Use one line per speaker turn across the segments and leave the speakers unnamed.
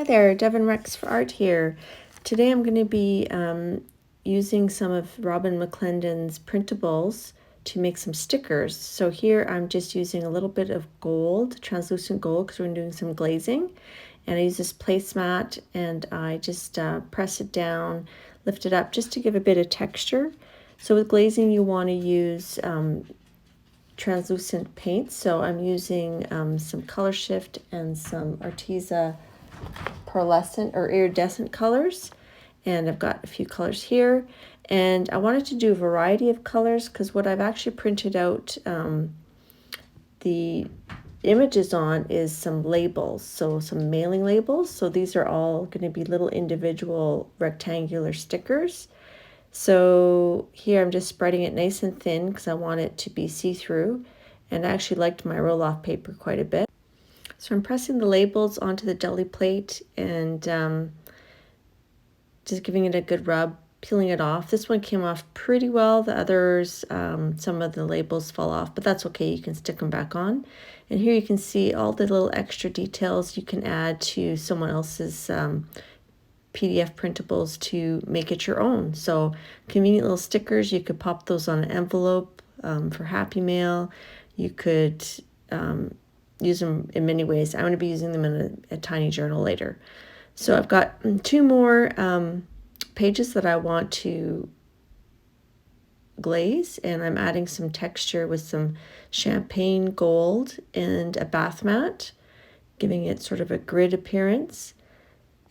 Hi there, Devin Rex for Art here. Today I'm going to be using some of Robyn McClendon's printables to make some stickers. So here I'm just using a little bit of gold, translucent gold, because we're doing some glazing. And I use this placemat and I just press it down, lift it up just to give a bit of texture. So with glazing you want to use translucent paints. So I'm using some Color Shift and some Arteza pearlescent or iridescent colors, and I've got a few colors here, and I wanted to do a variety of colors because what I've actually printed out the images on is some labels, so some mailing labels. So these are all going to be little individual rectangular stickers. So here I'm just spreading it nice and thin because I want it to be see-through, and I actually liked my roll-off paper quite a bit. So I'm pressing the labels onto the jelly plate and just giving it a good rub, peeling it off. This one came off pretty well. The others, some of the labels fall off, but that's okay. You can stick them back on. And here you can see all the little extra details you can add to someone else's PDF printables to make it your own. So convenient little stickers. You could pop those on an envelope for Happy Mail. You could use them in many ways. I'm going to be using them in a tiny journal later. So I've got two more pages that I want to glaze, and I'm adding some texture with some champagne gold and a bath mat, giving it sort of a grid appearance.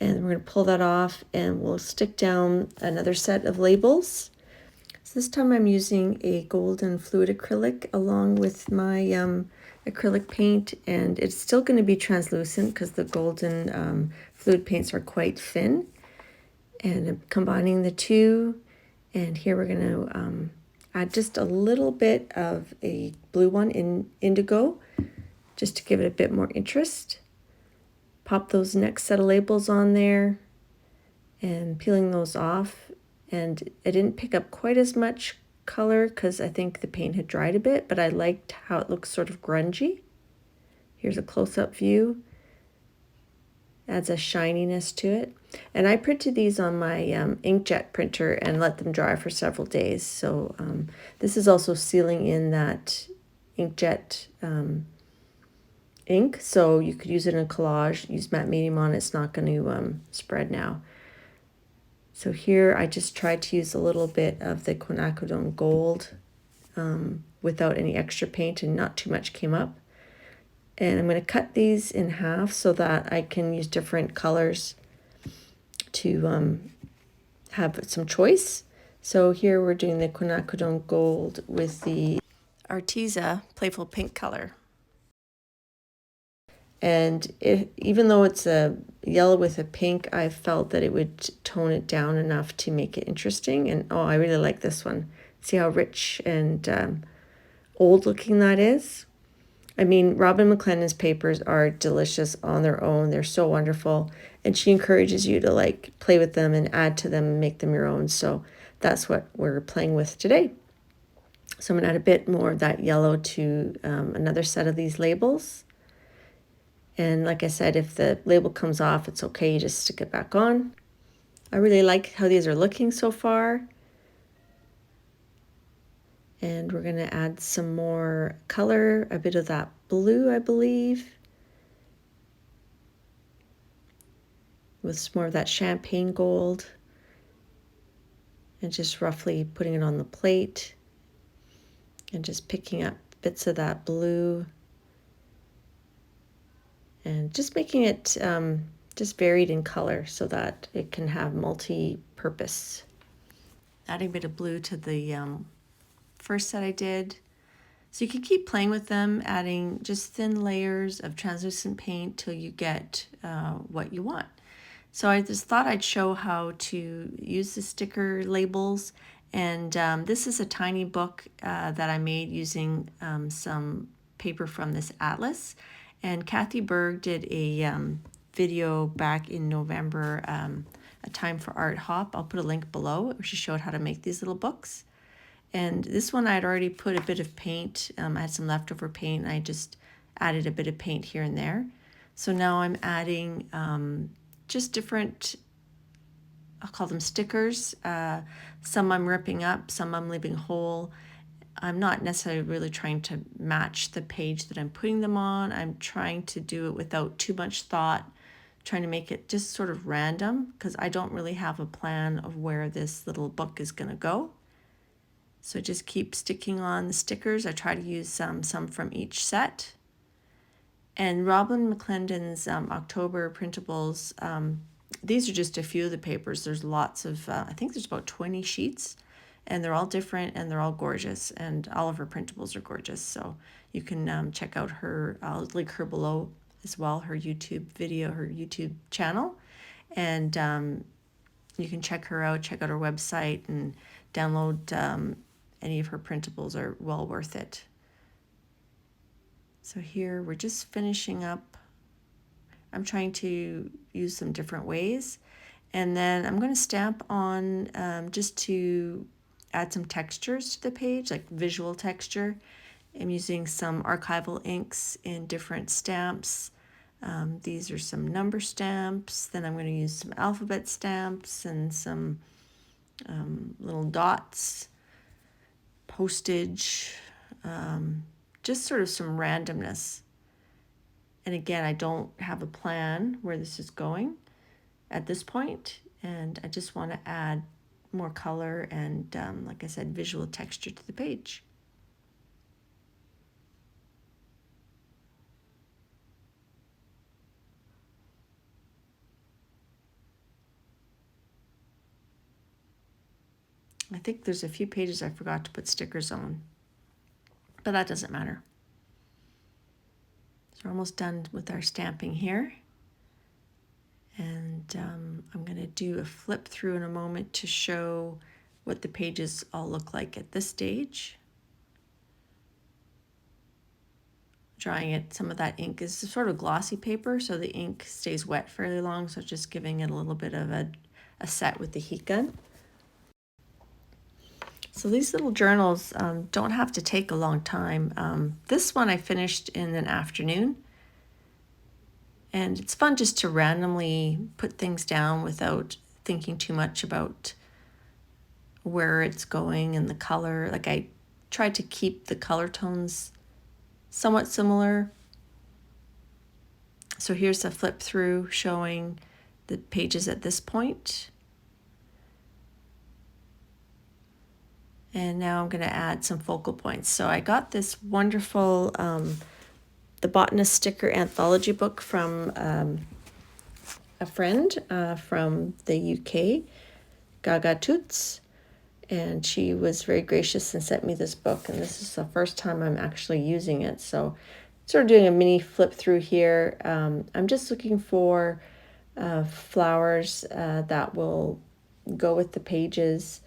And we're going to pull that off and we'll stick down another set of labels. So this time I'm using a golden fluid acrylic along with my acrylic paint, and it's still going to be translucent because the golden fluid paints are quite thin. And I'm combining the two, and here we're going to add just a little bit of a blue one in indigo just to give it a bit more interest. Pop those next set of labels on there and peeling those off, and I didn't pick up quite as much color because I think the paint had dried a bit, but I liked how it looks sort of grungy. Here's a close-up view. Adds a shininess to it. And I printed these on my inkjet printer and let them dry for several days. So this is also sealing in that inkjet ink, so you could use it in a collage, use matte medium on it. It's not going to spread now. So here I just tried to use a little bit of the quinacridone gold without any extra paint, and not too much came up. And I'm going to cut these in half so that I can use different colors to have some choice. So here we're doing the quinacridone gold with the Arteza Playful Pink color. And even though it's a yellow with a pink, I felt that it would tone it down enough to make it interesting. And oh, I really like this one. See how rich and old looking that is? I mean, Robyn McClendon's papers are delicious on their own. They're so wonderful. And she encourages you to like play with them and add to them and make them your own. So that's what we're playing with today. So I'm going to add a bit more of that yellow to another set of these labels. And like I said, if the label comes off, it's okay, you just stick it back on. I really like how these are looking so far. And we're going to add some more color, a bit of that blue, I believe, with some more of that champagne gold, and just roughly putting it on the plate and just picking up bits of that blue and just making it just varied in color so that it can have multi-purpose. Adding a bit of blue to the first set I did. So you can keep playing with them, adding just thin layers of translucent paint till you get what you want. So I just thought I'd show how to use the sticker labels. And this is a tiny book that I made using some paper from this atlas. And Kathy Berg did a video back in November, a Time for Art Hop. I'll put a link below where she showed how to make these little books. And this one I had already put a bit of paint. I had some leftover paint, and I just added a bit of paint here and there. So now I'm adding just different, I'll call them stickers. Some I'm ripping up, some I'm leaving whole. I'm not necessarily really trying to match the page that I'm putting them on. I'm trying to do it without too much thought, trying to make it just sort of random, because I don't really have a plan of where this little book is going to go. So I just keep sticking on the stickers. I try to use some from each set. And Robyn McClendon's October printables, these are just a few of the papers. There's lots of, I think there's about 20 sheets, and they're all different and they're all gorgeous. And all of her printables are gorgeous. So you can check out her, I'll link her below as well, her YouTube video, her YouTube channel. And you can check her out, check out her website, and download any of her printables are well worth it. So here we're just finishing up. I'm trying to use some different ways. And then I'm going to stamp on just to add some textures to the page, like visual texture. I'm using some archival inks in different stamps. These are some number stamps. Then I'm going to use some alphabet stamps and some little dots, postage, just sort of some randomness. And again, I don't have a plan where this is going at this point, and I just want to add more color and, like I said, visual texture to the page. I think there's a few pages I forgot to put stickers on, but that doesn't matter. So we're almost done with our stamping here. And I'm going to do a flip through in a moment to show what the pages all look like at this stage. Drying it, some of that ink is sort of glossy paper, so the ink stays wet fairly long, so just giving it a little bit of a set with the heat gun. So these little journals don't have to take a long time. This one I finished in an afternoon. And it's fun just to randomly put things down without thinking too much about where it's going and the color. Like I tried to keep the color tones somewhat similar. So here's a flip through showing the pages at this point. And now I'm going to add some focal points. So I got this wonderful the Botanist sticker anthology book from a friend from the UK, Gaga Toots, and she was very gracious and sent me this book, and this is the first time I'm actually using it. So sort of doing a mini flip through here. I'm just looking for flowers that will go with the pages.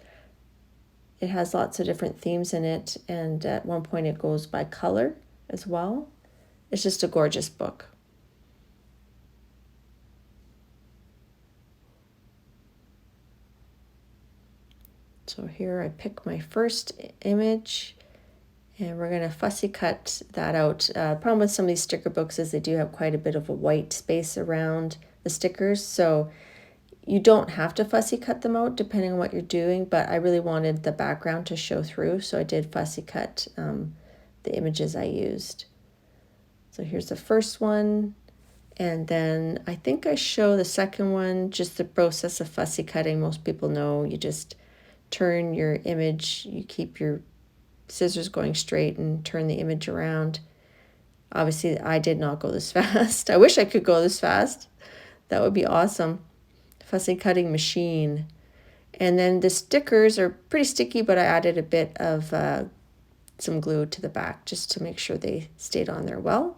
It has lots of different themes in it, and at one point it goes by color as well. It's just a gorgeous book. So here I pick my first image, and we're going to fussy cut that out. Problem with some of these sticker books is they do have quite a bit of a white space around the stickers, so you don't have to fussy cut them out depending on what you're doing, but I really wanted the background to show through, so I did fussy cut the images I used. So here's the first one, and then I think I show the second one, just the process of fussy cutting. Most people know you just turn your image, you keep your scissors going straight and turn the image around. Obviously, I did not go this fast. I wish I could go this fast. That would be awesome. Fussy cutting machine. And then the stickers are pretty sticky, but I added a bit of some glue to the back just to make sure they stayed on there well.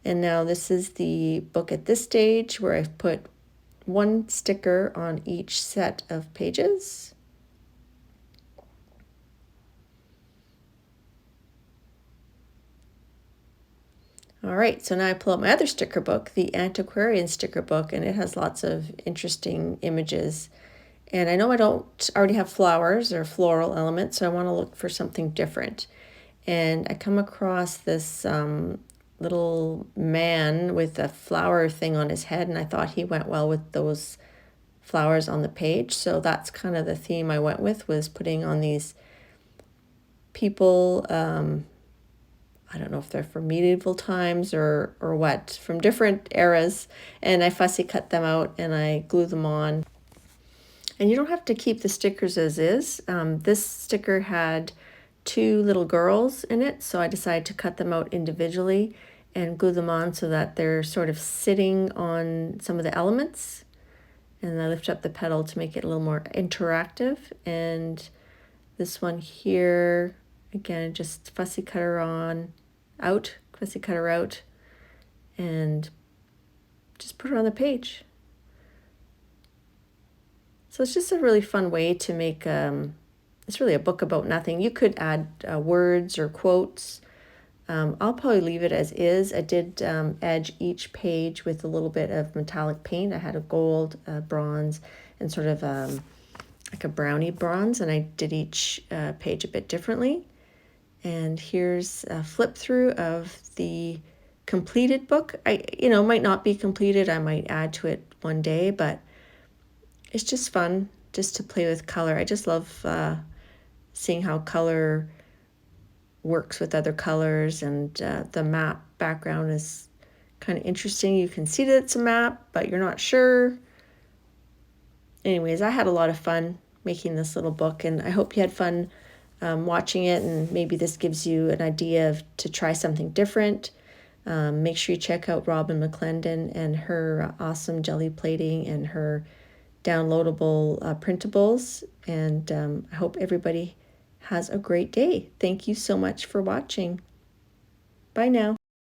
And now this is the book at this stage where I've put one sticker on each set of pages. All right, so now I pull out my other sticker book, the Antiquarian sticker book, and it has lots of interesting images. And I know I don't already have flowers or floral elements, so I want to look for something different. And I come across this little man with a flower thing on his head, and I thought he went well with those flowers on the page. So that's kind of the theme I went with, was putting on these people. I don't know if they're from medieval times or what, from different eras, and I fussy cut them out and I glue them on. And you don't have to keep the stickers as is. This sticker had 2 little girls in it, so I decided to cut them out individually and glue them on so that they're sort of sitting on some of the elements. And I lift up the petal to make it a little more interactive. And this one here, again, just fussy cutter out, and just put it on the page. So it's just a really fun way to make, it's really a book about nothing. You could add words or quotes. I'll probably leave it as is. I did edge each page with a little bit of metallic paint. I had a gold, bronze, and sort of like a brownie bronze, and I did each page a bit differently. And here's a flip through of the completed book. Might not be completed. I might add to it one day, but it's just fun just to play with color. I just love seeing how color works with other colors, and the map background is kind of interesting. You can see that it's a map, but you're not sure. Anyways, I had a lot of fun making this little book, and I hope you had fun watching it, and maybe this gives you an idea to try something different. Make sure you check out Robyn McClendon and her awesome jelly plating and her downloadable printables, and I hope everybody has a great day. Thank you so much for watching. Bye now.